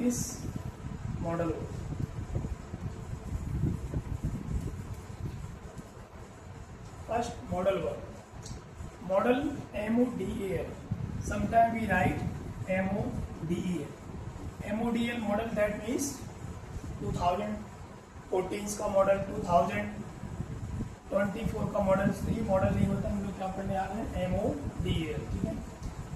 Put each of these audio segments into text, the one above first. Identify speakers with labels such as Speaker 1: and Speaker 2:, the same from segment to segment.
Speaker 1: is modal verb. First, modal verb. Modal, M-O-D-A-L. Sometimes we write M-O-D-E-L. M-O-D-L model, that means 2014 का model, 2024 का model. ये model नहीं होता, हम लोग क्या करने आ रहे हैं, M-O-D-A-L. ठीक है.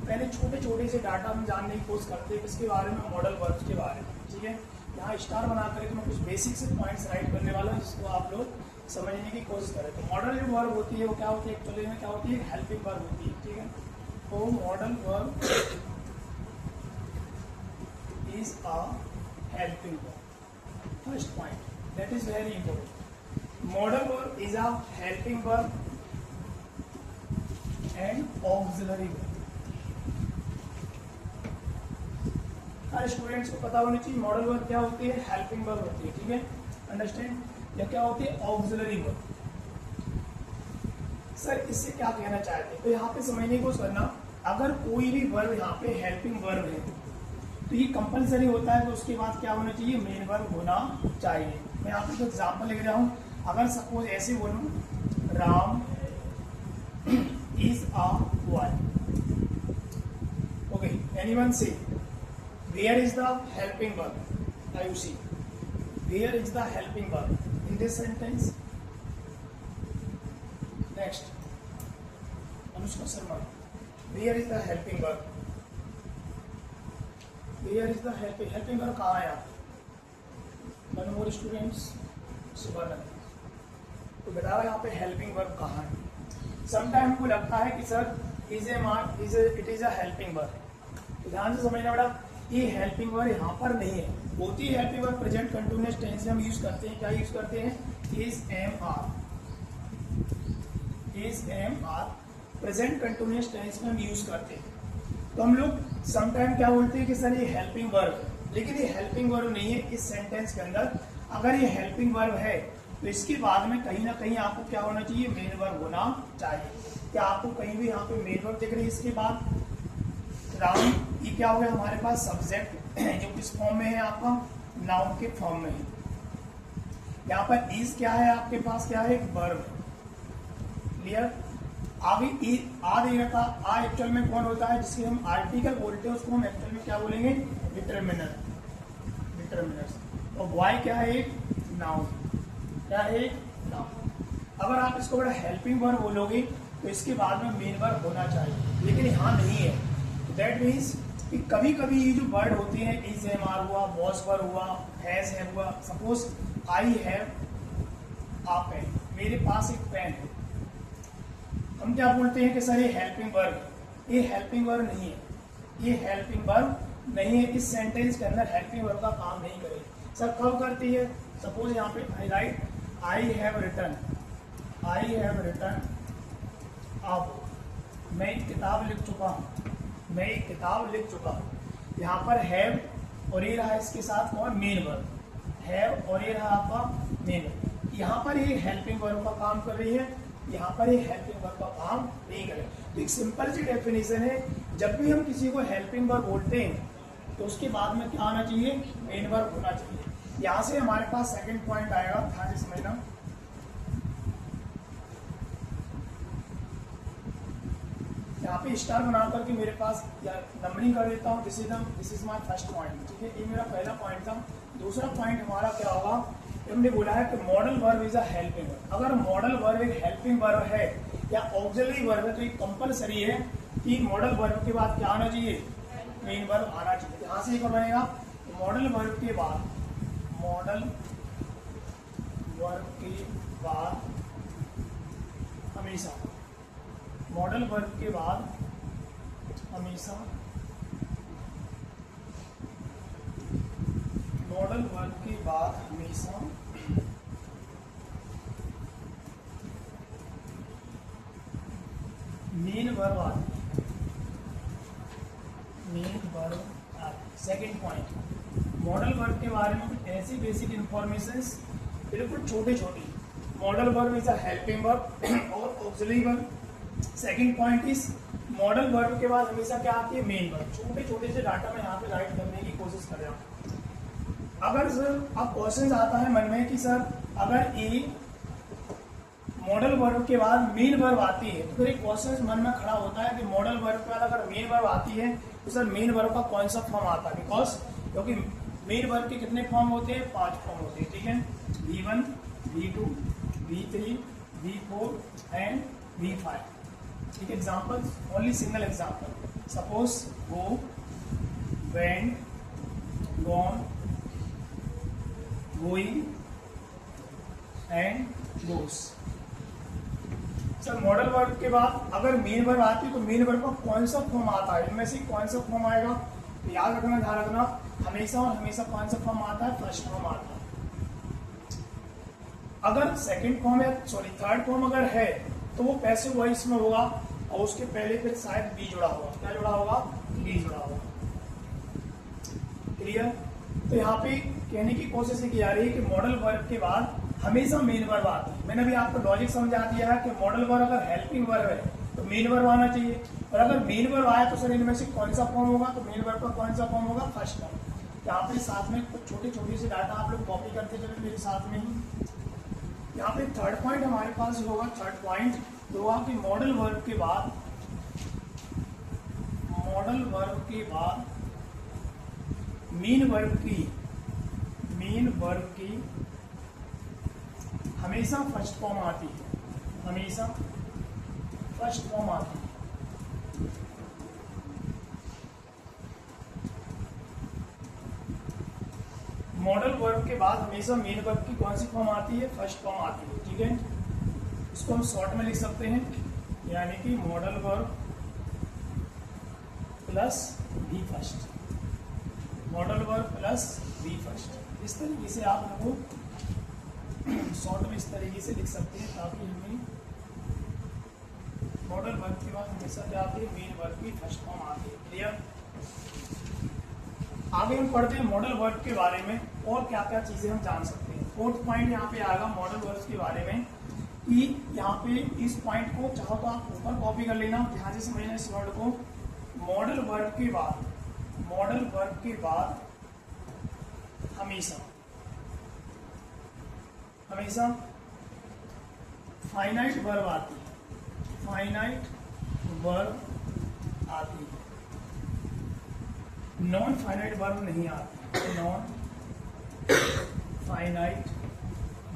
Speaker 1: पहले छोटे छोटे से डाटा हम जानने की कोशिश करते हैं किसके बारे में, मॉडल वर्ब के बारे में. ठीक है. यहाँ स्टार बना करके मैं कुछ बेसिक से पॉइंट्स राइट करने वाला हूँ जिसको आप लोग समझने की कोशिश करें. तो मॉडल जो वर्ब होती है वो क्या होती है, एक्चुअली में क्या होती है, हेल्पिंग वर्ब होती है. ठीक है. तो model verb is a helping verb. First point, that is very important. Model verb is a helping verb and auxiliary verb. Her students को पता होनी चाहिए मॉडल वर्ब क्या होती है, हेल्पिंग वर्ब होती है. ठीक है. अंडरस्टैंड. या क्या होती है, ऑक्सिलरी वर्ब. सर इससे क्या कहना चाहते हैं, तो यहाँ पे समझने की कोशिश करना, अगर कोई भी वर्ब यहाँ पे हेल्पिंग वर्ब है तो ये कंपलसरी होता है, तो उसके बाद क्या होना चाहिए, मेन वर्ब होना चाहिए. मैं यहाँ पे एग्जाम्पल लिख रहा हूँ. अगर सपोज ऐसे बोलूँ, Ram is a boy. Okay, anyone से where is the helping verb? Now you see, where is the helping verb in this sentence? Next, Anushka Sharma, where is the helping verb? Where is the helping verb? कहाँ है आप? One more students, सुबह. तो बता रहा यहाँ पे helping verb कहाँ है. Sometimes हमको लगता है कि sir it is a helping verb. ध्यान से समझना बेटा, ये हेल्पिंग वर्ब यहाँ पर नहीं है. होती है helping verb present continuous tense में हम यूज करते हैं. क्या यूज करते हैं, is am are present continuous tense में हम यूज करते हैं. तो हम लोग समटाइम क्या बोलते हैं कि सर ये हेल्पिंग वर्ब, लेकिन ये हेल्पिंग वर्ब नहीं है इस सेंटेंस के अंदर. अगर ये हेल्पिंग वर्ब है तो इसके बाद में कहीं ना कहीं आपको क्या होना चाहिए, मेन वर्ब होना चाहिए. क्या आपको कहीं भी यहाँ पे मेन वर्ब दिख रही है इसके बाद, राम, ये क्या हो गया हमारे पास, सब्जेक्ट जो किस फॉर्म में है आपका, नाउन के फॉर्म में है. यहाँ पर इज क्या है आपके पास, क्या है, वर्ब. क्लियर. आगे आ दे रखा, आ एक्चुअल में कौन होता है, जिसके हम आर्टिकल बोलते हैं उसको हम एक्चुअल में क्या बोलेंगे, डिटरमिनर. और वाई क्या है, एक नाउन. क्या है, एक नाउन. अगर आप इसको बड़ा हेल्पिंग वर्ब बोलोगे तो इसके बाद में मेन वर्ब होना चाहिए, लेकिन यहाँ नहीं है. दैट मीन्स कि कभी कभी ये जो वर्ड होते हैं, इज एम आर हुआ, वॉज वर्ब हुआ, हैज है हुआ. Suppose I have a pen, मेरे पास एक पेन है. हम क्या बोलते हैं कि सर ये हेल्पिंग वर्ब. ये हेल्पिंग वर्ब नहीं है, ये हेल्पिंग वर्ब नहीं है. इस सेंटेंस के अंदर हेल्पिंग वर्ब का काम नहीं करेगी. सर कब करती है, सपोज यहाँ पे आई राइट, आई हैव रिटन अब मैं एक किताब लिख चुका हूँ. यहाँ पर हैव और ये रहा इसके साथ कौन, मेन वर्ब. हैव और ये रहा आपका मेन वर्ब. यहाँ पर ये हेल्पिंग वर्ब का काम कर रही है, यहाँ पर ये हेल्पिंग वर्ब का काम नहीं कर रही. तो एक सिंपल सी डेफिनेशन है, जब भी हम किसी को हेल्पिंग वर्ब बोलते हैं तो उसके बाद में क्या आना चाहिए, मेन वर्ब होना चाहिए. यहाँ से हमारे पास सेकंड पॉइंट आएगा, ध्यान से समझना. यहाँ पे स्टार बना करके मेरे पास या नंबरिंग कर देता हूँ. This is my first point. ठीक है, ये मेरा पहला पॉइंट था. दूसरा पॉइंट हमारा क्या होगा, हमने बोला है कि modal verb is a helping verb. अगर मॉडल वर्ब एक हेल्पिंग वर्ब है या ऑक्सिलरी वर्ब है तो ये कंपलसरी है कि मॉडल वर्ब के बाद क्या आना चाहिए, मेन वर्ब आना चाहिए. यहाँ से क्या बनेगा, मॉडल वर्ब के बाद हमेशा मॉडल वर्ब के बाद हमेशा मेन वर्ब आती है. सेकेंड पॉइंट, मॉडल वर्ब के बारे में कुछ ऐसी बेसिक इंफॉर्मेशंस बिल्कुल छोटी छोटी. Modal verb is a helping verb और auxiliary verb. Second point is modal verb के बाद हमेशा क्या आती है, मेन वर्ब. छोटे छोटे से डाटा मैं यहाँ पे राइट करने की कोशिश कर रहा हूँ. अगर सर अब क्वेश्चन आता है मन में कि सर अगर ए मॉडल वर्ब के बाद मेन वर्ब आती है तो फिर एक क्वेश्चन मन में खड़ा होता है कि मॉडल वर्ब के बाद अगर मेन वर्ब आती है तो सर मेन वर्ब का कौन सा फॉर्म आता है, बिकॉज क्योंकि मेन वर्ब के कितने फॉर्म होते हैं, 5 फॉर्म होते हैं, ठीक है, V1, V2, V3, V4 and V5. ठीक है, example, only single example, suppose go, went, gone, going and goes. Sir model verb के बाद अगर मेन वर्ब आती है तो मेन वर्ब का कौन सा फॉर्म आता है, इनमें से कौन सा फॉर्म आएगा, तो याद रखना, ध्यान रखना, हमेशा और हमेशा कौन सा फॉर्म आता है, फर्स्ट फॉर्म आता है. अगर सेकंड फॉर्म है, सॉरी थर्ड फॉर्म अगर है तो वो पैसिव वॉइस में होगा और उसके पहले फिर शायद बी जुड़ा होगा. क्या जुड़ा होगा, बी जुड़ा होगा. क्लियर. तो यहाँ पे कहने की कोशिश की जा रही है कि मॉडल वर्ब के बाद हमेशा मेन वर्ब आता है. मैंने भी आपको लॉजिक समझा दिया है कि मॉडल वर्ब अगर हेल्पिंग वर्ब है तो मेन वर्ब आना चाहिए, और अगर मेन वर्ब आया तो सर इनमें से कौन सा फॉर्म होगा, तो मेन वर्ब का कौन सा फॉर्म होगा, फर्स्ट फॉर्म. यहाँ पे साथ में कुछ छोटे छोटे से डाटा आप लोग कॉपी करते चले मेरे साथ में ही. यहाँ पे थर्ड पॉइंट हमारे पास होगा, थर्ड पॉइंट होगा कि मॉडल वर्ब के बाद मेन वर्ब की हमेशा फर्स्ट फॉर्म आती है, हमेशा फर्स्ट फॉर्म आती है. मॉडल वर्ब के बाद हमेशा मेन वर्ब की कौन सी फॉर्म आती है, फर्स्ट फॉर्म आती है. ठीक है, इसको हम शॉर्ट में लिख सकते हैं, यानी कि modal verb plus be first, modal verb plus be first. इस तरीके से आप लोगों शॉर्ट में इस तरीके से लिख सकते हैं ताकि हमें मॉडल वर्ब के बाद हमेशा क्या आती है, मेन वर्ब की फर्स्ट फॉर्म आती है. क्लियर. आगे हम पढ़ते हैं मॉडल वर्ब के बारे में और क्या क्या चीजें हम जान सकते हैं. फोर्थ पॉइंट यहाँ पे आएगा मॉडल वर्ब के बारे में कि यहाँ पे इस पॉइंट को चाहो तो आप ऊपर कॉपी कर लेना, ध्यान से समझना इस वर्ड को. मॉडल वर्ब के बाद हमेशा फाइनाइट वर्ब आती है, फाइनाइट वर्ब आती है, नॉन फाइनाइट वर्ब नहीं आती. नॉन फाइनाइट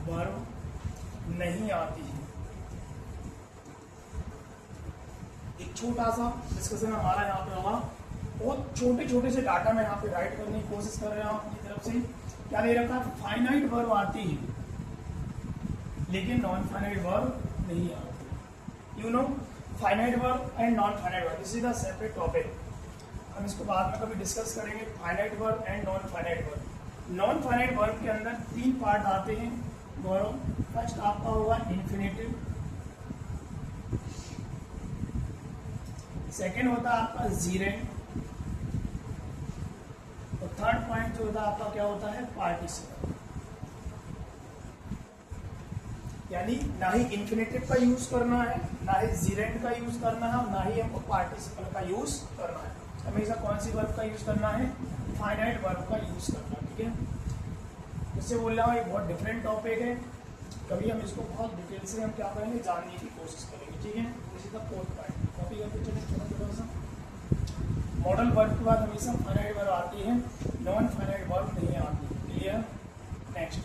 Speaker 1: वर्ब नहीं आती है. एक छोटा सा डिस्कशन हमारा यहाँ पे होगा, बहुत छोटे छोटे से डाटा में यहाँ पे राइट करने की कोशिश कर रहा हूँ अपनी तरफ से. क्या दे रखा है, फाइनाइट वर्ब आती है लेकिन नॉन फाइनाइट वर्ब नहीं आती. You know, finite verb and non finite verb, this is the separate topic. हम इसको बाद में कभी डिस्कस करेंगे. Finite verb and non finite verb. Non finite verb के अंदर 3 पार्ट आते हैं गौरव. फर्स्ट आपका होगा इन्फिनेटिव, सेकेंड होता है आपका जीरेंड, और थर्ड पॉइंट जो होता है आपका क्या होता है, पार्टिसिपल. यानी ना ही इन्फिनेटिव का यूज करना है, ना ही जीरेंड का यूज करना है, और ना ही हमको पार्टिसिपल का यूज करना है. हमेशा कौन सी वर्ब का यूज करना है, फाइनाइट वर्ब का यूज करना है. ठीक है, इससे बोल रहा हूँ ये बहुत डिफरेंट टॉपिक है, कभी हम इसको बहुत डिटेल से हम क्या करेंगे, जानने की कोशिश करेंगे. ठीक है, इसी का फोर्थ पॉइंट कॉपी करके चले थोड़ा सा. मॉडल वर्ब के बाद हमेशा फाइनाइट वर्ब आती है, नॉन फाइनाइट वर्ब नहीं आती. Clear. Next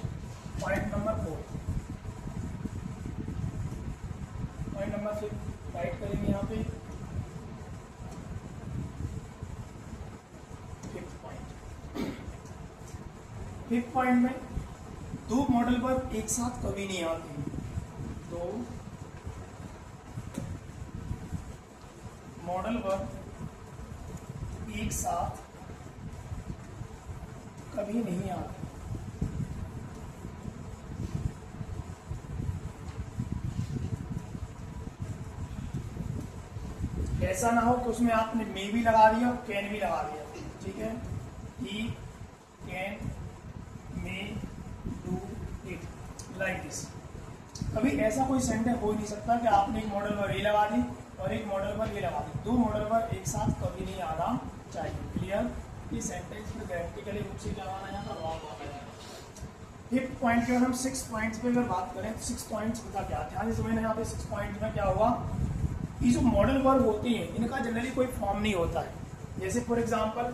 Speaker 1: point number 4, point number 5 right करेंगे यहाँ पे. फिफ्थ पॉइंट में 2 मॉडल वर्ब एक साथ कभी नहीं आती. 2 मॉडल वर्ब एक साथ कभी नहीं आती. ऐसा ना हो कि उसमें आपने मे भी लगा दिया और कैन भी लगा दिया. ठीक है, he can may do it like this. कभी ऐसा कोई सेंटेंस हो ही नहीं सकता कि आपने एक मॉडल वर्ब ये लगा दी और एक मॉडल वर्ब ये लगा दी. 2 मॉडल वर्ब एक साथ कभी नहीं आना चाहिए. क्लियर. कि सेंटेंस में ग्रामेटिकली रूप से क्या माना जाता है, रॉन्ग माना जाता है। फिफ्थ पॉइंट के हम 6 पॉइंट्स पे अगर बात करें तो 6 पॉइंट्स का क्या ध्यान से समझना, यहाँ पे 6 पॉइंट्स में क्या हुआ, ये जो मॉडल वर्ब होती हैं इनका जनरली कोई फॉर्म नहीं होता है। जैसे for example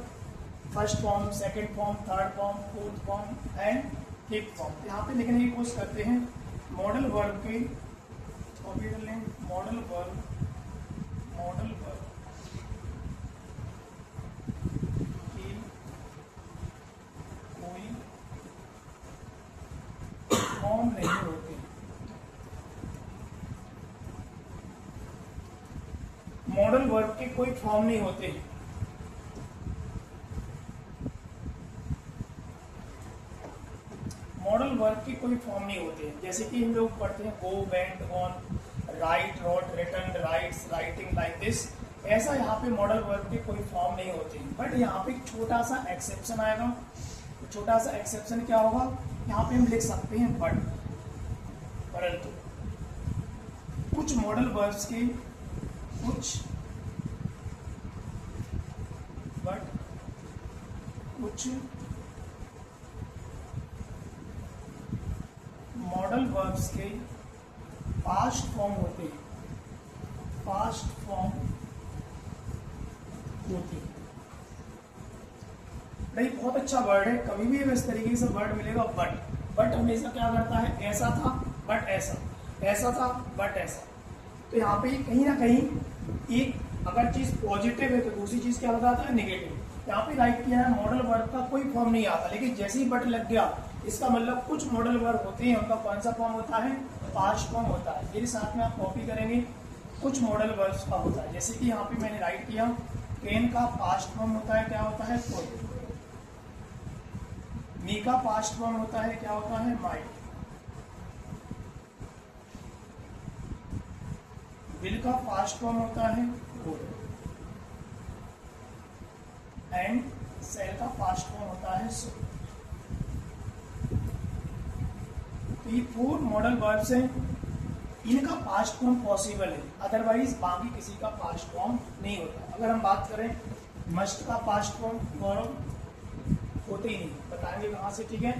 Speaker 1: first form, second form, third form, fourth form and fifth form. यहाँ पे लिखने की कोशिश करते हैं मॉडल वर्ब के, कॉपी कर लें, मॉडल वर्ब की कोई फॉर्म नहीं होती। मॉडल वर्ब के कोई फॉर्म नहीं होते। मॉडल वर्ब के कोई फॉर्म नहीं होते। जैसे कि हम लोग पढ़ते हैं go, went, gone, write, wrote, written, writes, writing, like this, ऐसा यहाँ पे मॉडल वर्ब के कोई फॉर्म नहीं होते। बट यहाँ पे छोटा सा एक्सेप्शन आएगा। छोटा सा एक्सेप्शन क्या होगा, यहाँ पे हम लिख सकते हैं बट, परंतु कुछ मॉडल वर्ब्स के कुछ मॉडल वर्ब्स के पास्ट फॉर्म होते हैं, पास्ट फॉर्म होते हैं। भाई बहुत अच्छा वर्ड है, कभी भी इस तरीके से वर्ड मिलेगा बट हमेशा क्या करता है, ऐसा था बट ऐसा, ऐसा था बट ऐसा। तो यहाँ पे कहीं ना कहीं एक अगर चीज पॉजिटिव है तो दूसरी चीज क्या बताता है, नेगेटिव। यहाँ पे राइट किया है मॉडल वर्ब का कोई फॉर्म नहीं आता, लेकिन जैसे ही बट लग गया इसका मतलब कुछ मॉडल वर्ब होते हैं, उनका कौन सा फॉर्म होता है, पास्ट फॉर्म होता है। मेरे साथ में आप कॉपी करेंगे, कुछ मॉडल वर्ब्स का होता है। जैसे कि यहाँ पे मैंने राइट किया, कैन का पास्ट फॉर्म होता है, क्या होता है, कुड। मी का पास्ट फॉर्म होता है, क्या होता है, माइट। विल का पास्ट फॉर्म होता है, वुड। एंड सेल का पास्ट फॉर्म होता है, सो। तो ये 4 मॉडल वर्ब्स हैं, इनका पास्ट फॉर्म पॉसिबल है, अदरवाइज बाकी किसी का पास्ट फॉर्म नहीं होता। अगर हम बात करें मस्ट का पास्ट फॉर्म, गौरव होते ही नहीं, बताएंगे कहाँ से, ठीक है।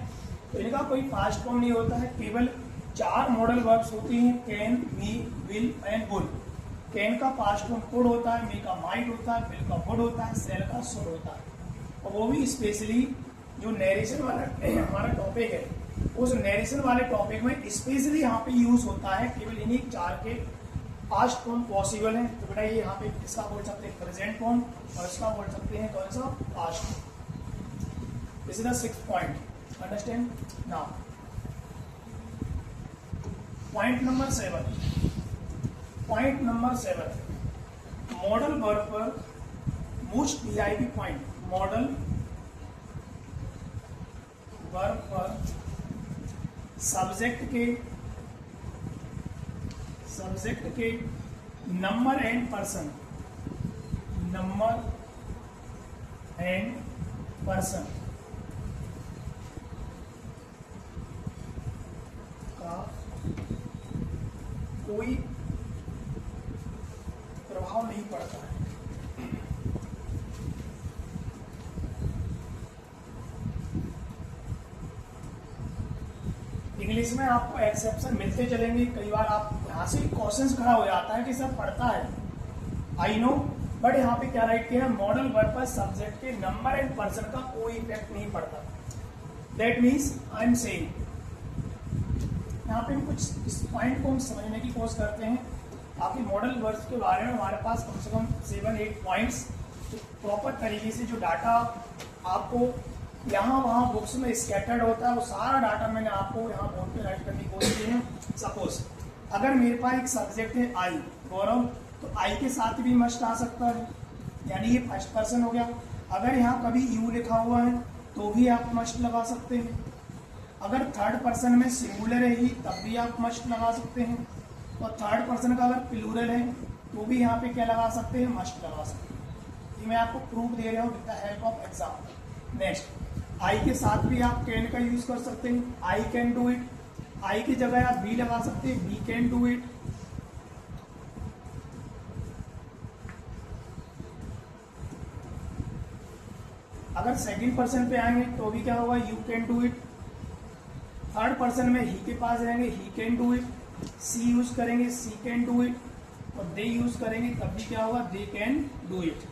Speaker 1: तो इनका कोई पास्ट फॉर्म नहीं होता है। केवल 4 मॉडल वर्ब्स होती हैं, can, me, will and would. Can का पास्ट फॉर्म कुड होता है, मी का माइट होता है, विल का वुड होता है, सेल का शुड होता है। और वो भी स्पेशली जो नरेशन वाला हमारा टॉपिक है, उस नरेशन वाले टॉपिक में स्पेशली यहाँ पे यूज होता है। केवल इन्हीं 4 के पास्ट फॉर्म पॉसिबल है। तो बेटा ये यहाँ पे इसका बोल सकते हैं प्रेजेंट फॉर्म और इसका बोल सकते हैं कौन सा, past. This is the 6th point, understand now. Point number 7, modal verb पर most VIP point, modal verb पर सब्जेक्ट के नंबर एंड पर्सन, का कोई प्रभाव नहीं पड़ता है। इंग्लिश में आपको एक्सेप्शन मिलते चलेंगे। कई बार आप यहाँ से क्वेश्चन खड़ा हो जाता है कि सर पढ़ता है, आई नो, बट यहाँ पे क्या राइट किया है, मॉडल वर्ब पर सब्जेक्ट के नंबर एंड पर्सन का कोई इफेक्ट नहीं पड़ता। That means I am saying, यहाँ पे हम कुछ इस पॉइंट को हम समझने की कोशिश करते हैं ताकि मॉडल वर्ब्स के बारे में हमारे पास कम से कम 7-8 पॉइंट्स प्रॉपर तरीके से जो डाटा आपको यहाँ वहाँ बुक्स में स्कैटर्ड होता है, वो सारा डाटा मैंने आपको यहाँ बोर्ड पे राइट करने की कोशिश की है। सपोज अगर मेरे पास एक सब्जेक्ट है आई, गौरव, तो आई के साथ भी मस्ट आ सकता है, यानी ये फर्स्ट पर्सन हो गया। अगर यहाँ कभी यू लिखा हुआ है तो भी आप मस्ट लगा सकते हैं। अगर थर्ड पर्सन में सिंगुलर है ही तब भी आप मस्ट लगा सकते हैं, और थर्ड पर्सन का अगर प्लूरल है तो भी यहाँ पे क्या लगा सकते हैं, मस्ट लगा सकते हैं। ये मैं आपको प्रूफ दे रहा हूँ with the help of example. Next, I के साथ भी आप कैन का यूज कर सकते हैं, I can do it. I की जगह आप बी लगा सकते हैं, बी कैन डू इट। अगर सेकंड पर्सन पे आएंगे तो भी क्या होगा, you can do it. Third person में ही के पास जाएंगे, he can do it. She use करेंगे, सी कैन डू इट। और दे यूज करेंगे तब भी क्या होगा, they can do it.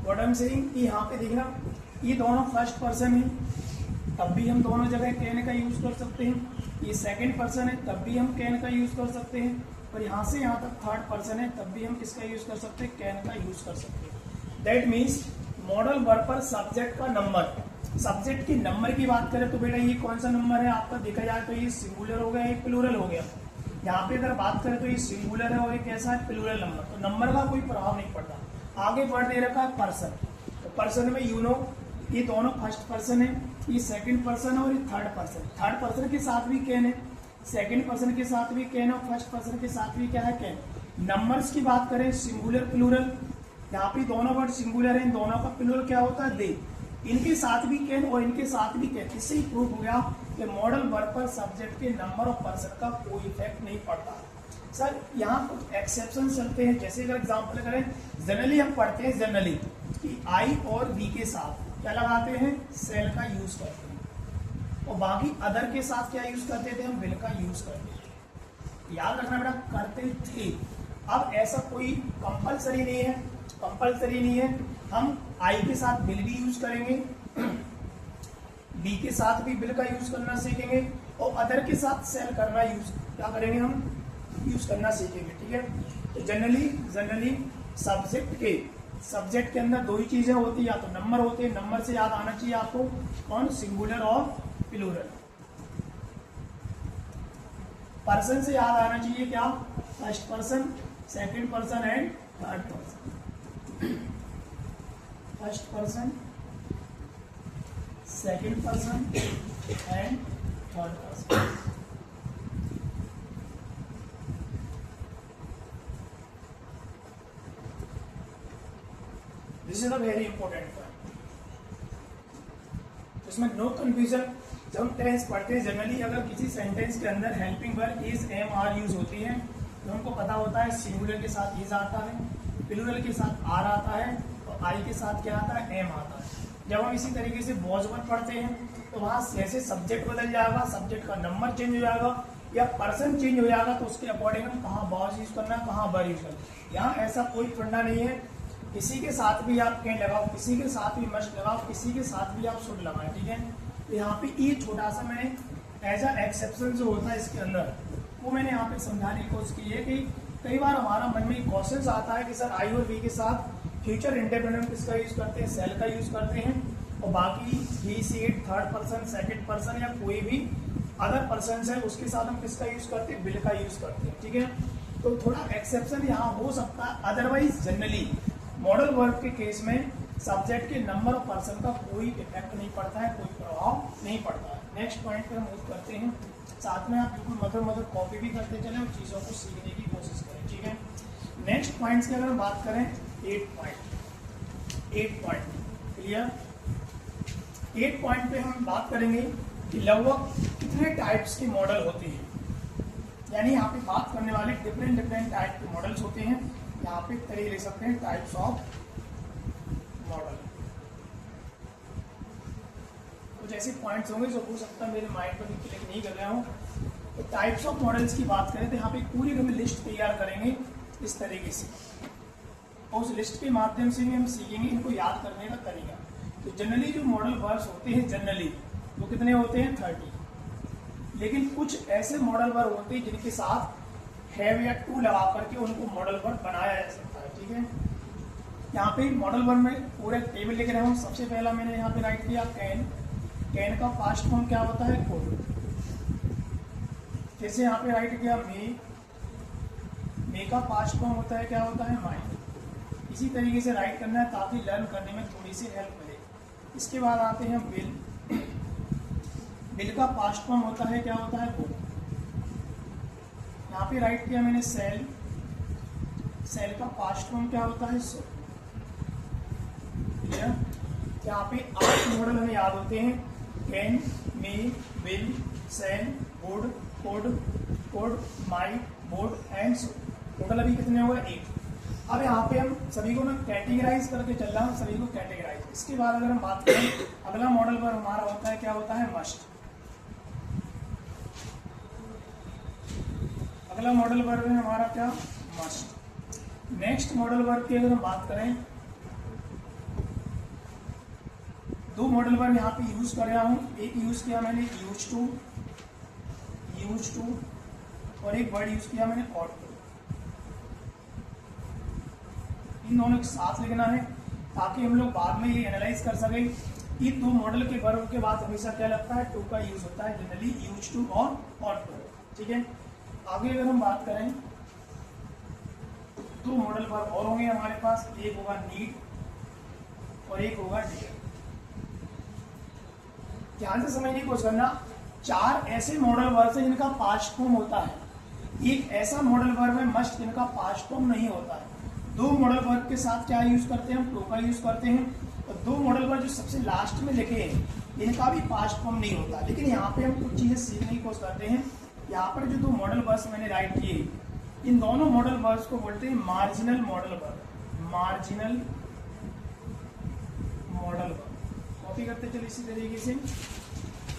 Speaker 1: What I am saying कि यहाँ पे देखना, ये दोनों फर्स्ट पर्सन है तब भी हम दोनों जगह कैन का यूज कर सकते हैं। ये सेकंड पर्सन है तब भी हम कैन का यूज कर सकते हैं। और यहाँ से यहाँ तक थर्ड पर्सन है तब भी हम किसका यूज कर सकते हैं, कैन का यूज कर सकते हैं। दैट मीन्स मॉडल वर्ब पर सब्जेक्ट का नंबर, सब्जेक्ट की नंबर की बात करें तो बेटा ये कौन सा नंबर है आपका, देखा जाए तो ये सिंगुलर हो गया, ये प्लूरल हो गया। यहाँ पे अगर बात करें तो ये सिंगुलर है और ये कैसा है, प्लूरल नंबर। तो नंबर का कोई प्रभाव नहीं पड़ता। आगे बढ़ दे रखा है पर्सन, तो पर्सन में यू नो ये दोनों फर्स्ट पर्सन है, ये सेकंड पर्सन है और ये थर्ड पर्सन। थर्ड पर्सन के साथ भी कैन है, सेकंड पर्सन के साथ भी कैन और फर्स्ट पर्सन के साथ भी क्या है, कैन। नंबर्स की बात करें सिंगुलर प्लूरल, यहाँ पे दोनों वर्ड सिंगुलर है, इन दोनों का प्लूरल क्या होता है, दे। इनके साथ भी कैन और इनके साथ भी कैन। इससे ही प्रूव हो गया कि मॉडल वर्ब पर सब्जेक्ट के नंबर और पर्सन का कोई इफेक्ट नहीं पड़ता। सर यहाँ कुछ एक्सेप्शन चलते हैं, जैसे अगर एग्जाम्पल करें, जनरली हम पढ़ते हैं जनरली कि आई और वी के साथ क्या लगाते हैं, सेल का यूज करते हैं। और बाकी अदर के साथ क्या यूज करते थे, हम विल का यूज करते थे। याद रखना बेटा, करते थे। अब ऐसा कोई कंपलसरी नहीं है, कंपलसरी नहीं है। हम आई के साथ विल भी यूज करेंगे, बी के साथ भी विल का यूज करना सीखेंगे और अदर के साथ सेल करना यूज क्या करेंगे, हम यूज करना सीखेंगे। ठीक है, तो जनरली सब्जेक्ट के अंदर दो ही चीजें होती है, या तो नंबर होते हैं, नंबर से याद आना चाहिए आपको कौन, सिंगुलर और प्लूरल। पर्सन से याद आना चाहिए क्या, first person, second person and third person. First person, second person and third person. This is a very important point, इसमें नो कंफ्यूजन। जब हम टेंस पढ़ते हैं जनरली अगर किसी सेंटेंस के अंदर helping verb is, am, are use होती है तो हमको पता होता है सिंगुलर के साथ इज आता है, प्लूरल के साथ आर आता है और आई के साथ क्या आता है, एम आता है। जब हम इसी तरीके से वॉज वर्ब पढ़ते हैं तो वहां जैसे सब्जेक्ट बदल जाएगा, सब्जेक्ट का नंबर चेंज हो जाएगा या पर्सन चेंज हो जाएगा, तो उसके अकॉर्डिंग हम कहाँ वॉज यूज करना है, कहाँ वर यूज करना। यहाँ ऐसा कोई फंडा नहीं है, किसी के साथ भी आप कैन लगाओ, किसी के साथ भी मस्ट लगाओ, किसी के साथ भी आप शुड लगाएं। ठीक है, तो यहाँ पे ये छोटा सा मैंने एज अ एक्सेप्शन जो होता है इसके अंदर वो मैंने यहाँ पे समझाने की कोशिश की है कि कई बार हमारा मन में क्वेश्चन आता है कि सर आई और वी के साथ फ्यूचर इंडेपेंडेंट किसका यूज करते हैं, सेल का यूज करते हैं, और बाकी ही, सी, थर्ड पर्सन, सेकंड पर्सन या कोई भी अदर पर्सन है उसके साथ हम किसका यूज करते हैं, विल का यूज करते हैं। ठीक है, तो थोड़ा एक्सेप्शन यहाँ हो सकता है, अदरवाइज जनरली मॉडल वर्ब के केस में सब्जेक्ट के नंबर और पर्सन का कोई इफेक्ट नहीं पड़ता है, कोई प्रभाव नहीं पड़ता है। नेक्स्ट पॉइंट पे हम मूव करते हैं, साथ में आप बिल्कुल मधुर कॉपी भी करते चले और चीज़ों को सीखने की कोशिश करें। ठीक है, नेक्स्ट पॉइंट्स की अगर बात करें 8 पॉइंट क्लियर। 8 पॉइंट पे हम बात करेंगे कि लगभग कितने टाइप्स के मॉडल होते हैं, यानी यहाँ पे बात करने वाले डिफरेंट टाइप के मॉडल्स होते हैं। यहाँ पे तरीके ले सकते हैं टाइप्स ऑफ मॉडल। कुछ ऐसे पॉइंट्स होंगे जो हो सकता है मेरे माइंड पर क्लिक नहीं कर रहा हूँ। तो टाइप्स ऑफ मॉडल्स की बात करें तो यहाँ पे पूरी हम लिस्ट तैयार करेंगे इस तरीके से, और उस लिस्ट के माध्यम से भी हम सीखेंगे इनको याद करने का तरीका। तो जनरली जो मॉडल वर्ब्स होते हैं जनरली वो कितने होते हैं, 30। लेकिन कुछ ऐसे मॉडल वर्ब होते हैं जिनके साथ हैव या टू लगा करके उनको मॉडल वर्ब बनाया जा सकता है। ठीक है, यहाँ पे मॉडल वर्ब में पूरा टेबल लिख रहा हूँ। सबसे पहला मैंने यहाँ पे राइट किया कैन, कैन का पास्ट फॉर्म क्या होता है, कुड। जैसे यहाँ पे राइट किया मे का पास्ट फॉर्म होता है क्या होता है, माइंड। इसी तरीके से राइट करना है ताकि लर्न करने में थोड़ी सी हेल्प मिले। इसके बाद आते हैं विल, विल का पास्ट फॉर्म होता है क्या होता है, गुड। यहाँ पे राइट किया मैंने सेल, सेल का पास्ट फॉर्म क्या होता है सो। क्लियर? यहाँ पे 8 मॉडल हमें याद होते हैं, can, may, will, shall, would, could, might, would and so. Total अभी कितने हुए 8। अब यहाँ पे हम सभी को मैं कैटेगराइज करके चल रहा हूँ, सभी को कैटेगराइज। इसके बाद अगर हम बात करें अगला मॉडल वर्ब हमारा होता है, क्या होता है मस्ट। अगला मॉडल वर्ब है हमारा क्या मस्ट। नेक्स्ट मॉडल वर्ब की अगर हम बात करें, 2 मॉडल वर्ब यहाँ पे यूज कर रहा हूँ। एक यूज किया मैंने यूज टू और एक वर्ड यूज किया मैंने ऑट टू। इन दोनों के साथ लिखना है ताकि हम लोग बाद में ये एनालाइज कर सकें कि 2 मॉडल के वर्ब के बाद हमेशा क्या लगता है टू का यूज होता है, जनरली यूज टू और ऑट टू। ठीक है, आगे अगर हम बात करें 2 मॉडल वर्ब और होंगे हमारे पास, एक होगा नीड और एक होगा डियर। ध्यान से समझने की कोशिश करना, 4 ऐसे मॉडल वर्ब हैं जिनका पास्ट फॉर्म होता है, एक ऐसा मॉडल वर्ब है मस्ट जिनका पास्ट फॉर्म नहीं होता है। 2 मॉडल वर्ब के साथ क्या यूज करते हैं हम, टू का यूज करते हैं। और 2 मॉडल वर्ब जो सबसे लास्ट में लिखे हैं इनका भी पास्ट फॉर्म नहीं होता। लेकिन यहाँ पे हम कुछ चीजें सीखने की कोशिश करते हैं। यहाँ पर जो 2 मॉडल वर्ब्स मैंने राइट किए, इन दोनों मॉडल वर्ब्स को बोलते हैं marginal modal verb. Marginal modal verb copy करते चलिए इसी तरीके से।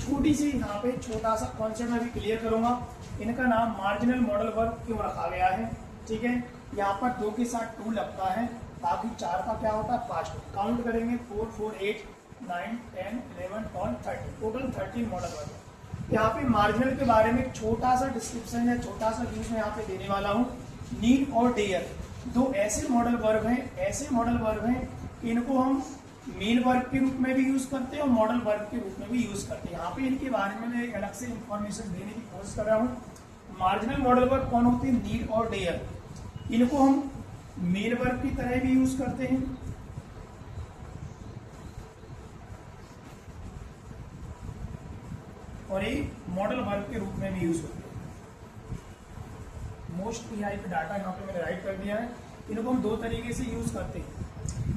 Speaker 1: छोटी सी यहाँ पे छोटा सा कॉन्सेप्ट मैं भी क्लियर करूंगा, इनका नाम मार्जिनल मॉडल वर्ब क्यों रखा गया है। ठीक है, यहाँ पर 2 के साथ 2 लगता है ताकि 4 का क्या होता है पास्ट। काउंट करेंगे 4, 4, 8, 9, 10, 11, 12, 13, टोटल 13 मॉडल वर्ब। यहाँ पे मार्जिनल के बारे में छोटा सा डिस्क्रिप्शन या छोटा सा न्यूज में यहाँ पे देने वाला हूँ। नीड और डेयर 2 ऐसे मॉडल वर्ब हैं, इनको हम मेन वर्ब के रूप में भी यूज करते हैं और मॉडल वर्ब के रूप में भी यूज करते हैं। यहाँ पे इनके बारे में मैं एक अलग से इंफॉर्मेशन देने की कोशिश कर रहा हूँ। मार्जिनल मॉडल वर्ब कौन होते हैं, नीड और डेयर। इनको हम मेन वर्ब की तरह भी यूज करते हैं और एक मॉडल वर्ब के रूप में भी यूज होते हैं। मोस्ट पीआई पे डाटा यहाँ पे मैंने राइट कर दिया है। इनको हम 2 तरीके से यूज करते हैं।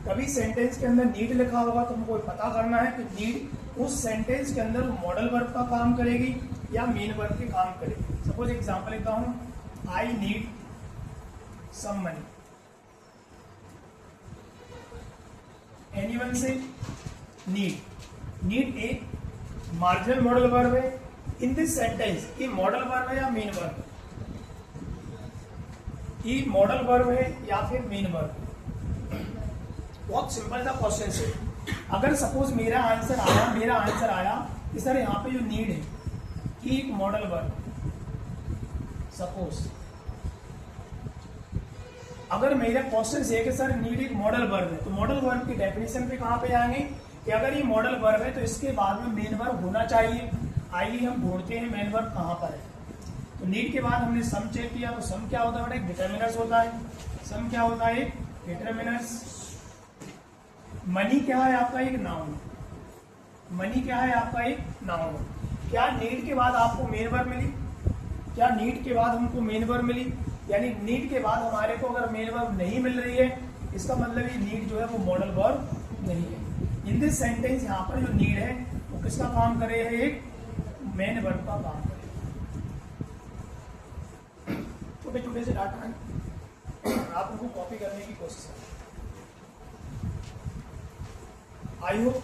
Speaker 1: कभी सेंटेंस के अंदर नीड लिखा होगा तो हमको पता करना है कि नीड उस सेंटेंस के अंदर मॉडल वर्ब का काम करेगी या मेन वर्ब के काम करेगी। सपोज एग्जांपल लेता हूं, I need some money. Anyone से नीड एक मार्जिनल मॉडल वर्ब है। इन दिस सेंटेंस ये मॉडल वर्ब है या मेन वर्ब, ये मॉडल वर्ब है या फिर मेन वर्ब। बहुत सिंपल सा क्वेश्चन है। अगर सपोज मेरा आंसर आया कि सर यहाँ पे जो नीड है कि एक मॉडल वर्ब, सपोज अगर मेरा क्वेश्चन है कि सर नीड एक मॉडल वर्ब है, तो मॉडल वर्ब की डेफिनेशन पे कहाँ पे जाएंगे कि अगर ये मॉडल वर्ब है तो इसके बाद में मेन वर्ब होना चाहिए। आइए हम ढूंढते हैं मेन वर्ब कहाँ पर है। तो नीड के बाद हमने सम चेक किया, तो सम क्या होता है बेटा, एक डिटर्मिनर्स होता है। सम क्या होता है, एक डिटर्मिनर्स। मनी क्या है आपका, एक नाउन। मनी क्या है आपका, एक नाउन। क्या नीड के बाद आपको मेन वर्ब मिली, क्या नीड के बाद हमको मेन वर्ब मिली, यानी नीड के बाद हमारे को अगर मेन वर्ब नहीं मिल रही है इसका मतलब ये नीड जो है वो मॉडल वर्ब नहीं है। इन दिस सेंटेंस यहाँ पर जो नीड है वो किसका काम करे है, एक मेन वर्ब का काम करे। छोटे छोटे से डाटा है, आप उनको कॉपी करने की कोशिश करें। आई होप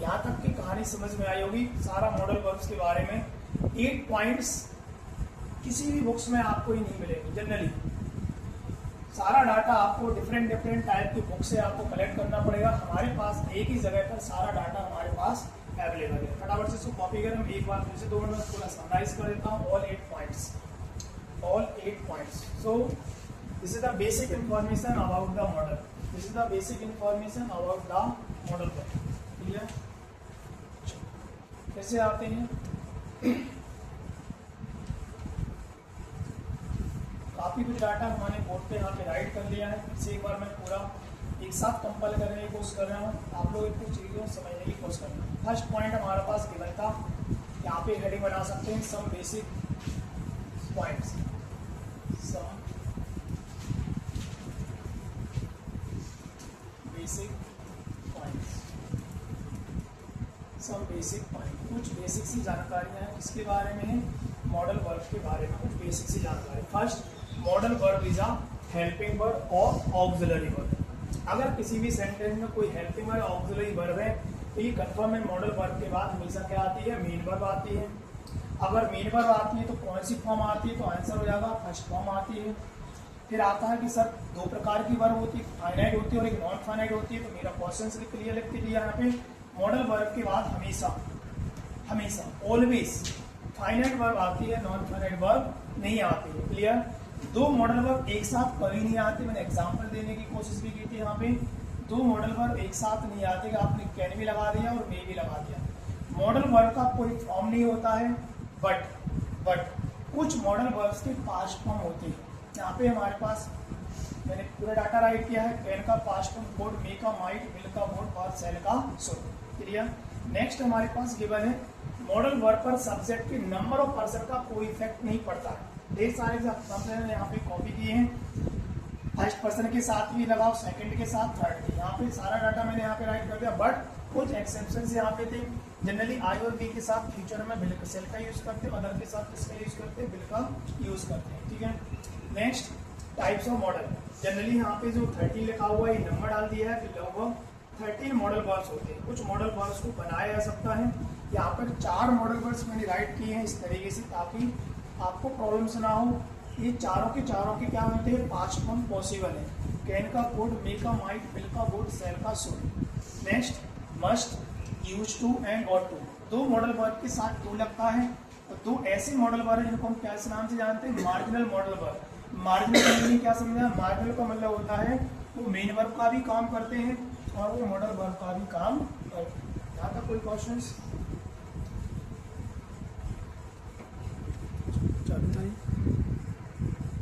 Speaker 1: यहाँ तक की कहानी समझ में आई होगी, सारा मॉडल वर्ब्स के बारे में। 8 पॉइंट्स किसी भी बुक्स में आपको ही नहीं मिलेगी। जनरली सारा डाटा आपको डिफरेंट टाइप की बुक से आपको कलेक्ट करना पड़ेगा। हमारे पास एक ही जगह पर सारा डाटा हमारे पास अवेलेबल है। फटाफट से इसको कॉपी करें। हम एक बार फिर से 2 मिनट में पूरा समराइज कर देता हूँ। All 8 points. So this is the basic information about the model. Clear? कैसे आते हैं, काफी कुछ डाटा हमारे बोर्ड पे यहाँ पे राइट कर लिया है। इसे एक बार मैं पूरा एक साथ कंपाइल करने की कोशिश कर रहा हूँ। आप लोग कुछ चीज़ों समझने की कोशिश करना। फर्स्ट पॉइंट हमारे पास गिवन था, यहाँ पे हेडिंग बना सकते हैं some basic points. some basic points, some basic point, कुछ बेसिक सी जानकारियां हैं किसके बारे में, मॉडल वर्ब के बारे में कुछ बेसिक सी जानकारी। First, modal verb is a helping verb और ऑक्सिलरी वर्ब। अगर किसी भी सेंटेंस में कोई हेल्पिंग वर्ब ऑक्सिलरी वर्ब है तो ये कंफर्म है मॉडल वर्ब के बाद हमेशा क्या आती है, मेन वर्ब आती है। अगर मेन वर्ब आती है तो कौन सी फॉर्म आती है, तो आंसर हो जाएगा फर्स्ट फॉर्म आती है। फिर आता है कि सर दो प्रकार की वर्ब होती है, फाइनाइट होती है और एक नॉन फाइनाइट होती है। तो मेरा क्वेश्चन से क्लियर लिख के दिया यहाँ पे, मॉडल वर्ब के बाद हमेशा हमेशा ऑलवेज फाइनाइट वर्ब आती है, नॉन फाइनाइट वर्ब नहीं आती है। क्लियर? दो मॉडल वर्ब एक साथ कभी नहीं आते। मैंने एग्जांपल देने की कोशिश भी की थी यहाँ पे, दो मॉडल वर्ब एक साथ नहीं आते कि आपने कैन भी लगा दिया और मे भी लगा दिया। मॉडल वर्ब का कोई फॉर्म नहीं होता है, बट कुछ मॉडल वर्ब्स के पास्ट फॉर्म होते हैं। यहाँ पे हमारे पास मैंने पूरा डाटा राइट किया है, कैन का पास्ट फॉर्म वुड, मे का माइट, विल का वुड और सेल का शुड। क्लियर? नेक्स्ट हमारे पास गिवन है मॉडल वर्ब पर सब्जेक्ट के नंबर ऑफ पर्सन का कोई इफेक्ट नहीं पड़ता है। ढेर सारे एग्जांपल मैंने यहाँ पे कॉपी किए हैं, फर्स्ट पर्सन के साथ भी लगाओ, सेकंड के साथ, थर्ड के, यहाँ पे सारा डाटा मैंने यहाँ पे राइट कर दिया। बट कुछ एक्सेप्शन यहाँ पे थे। जनरली आई और बी के साथ फ्यूचर में विल सेल का यूज करते हैं, अदर के साथ किसका यूज करते हैं, विल का यूज करते हैं। ठीक है? Next, types of model. Generally यहाँ पे जो 13 लिखा हुआ है ये नंबर डाल दिया है, फिर लगभग 13 मॉडल वर्ब्स होते हैं। कुछ मॉडल वर्ब्स को बनाया जा सकता है। यहाँ पर 4 मॉडल वर्ब्स मैंने राइट किए हैं इस तरीके से ताकि आपको प्रॉब्लम्स ना हो। ये चारों के क्या होते हैं, पास्ट फॉर्म पॉसिबल है, कैन का वुड, मे का माइट, विल का वुड, सेल का should. Next, must, use to and ought to. दो मॉडल वर्ब के साथ टू लगता है और दो ऐसे मॉडल वर्ब जिनको हम क्या नाम से जानते हैं, marginal modal verb. Marginal meaning क्या समझा? मार्जिनल का मतलब होता है वो मेन वर्ब का भी काम करते हैं और वो मॉडल वर्ब का भी काम करते हैं। यहाँ तक कोई क्वेश्चंस?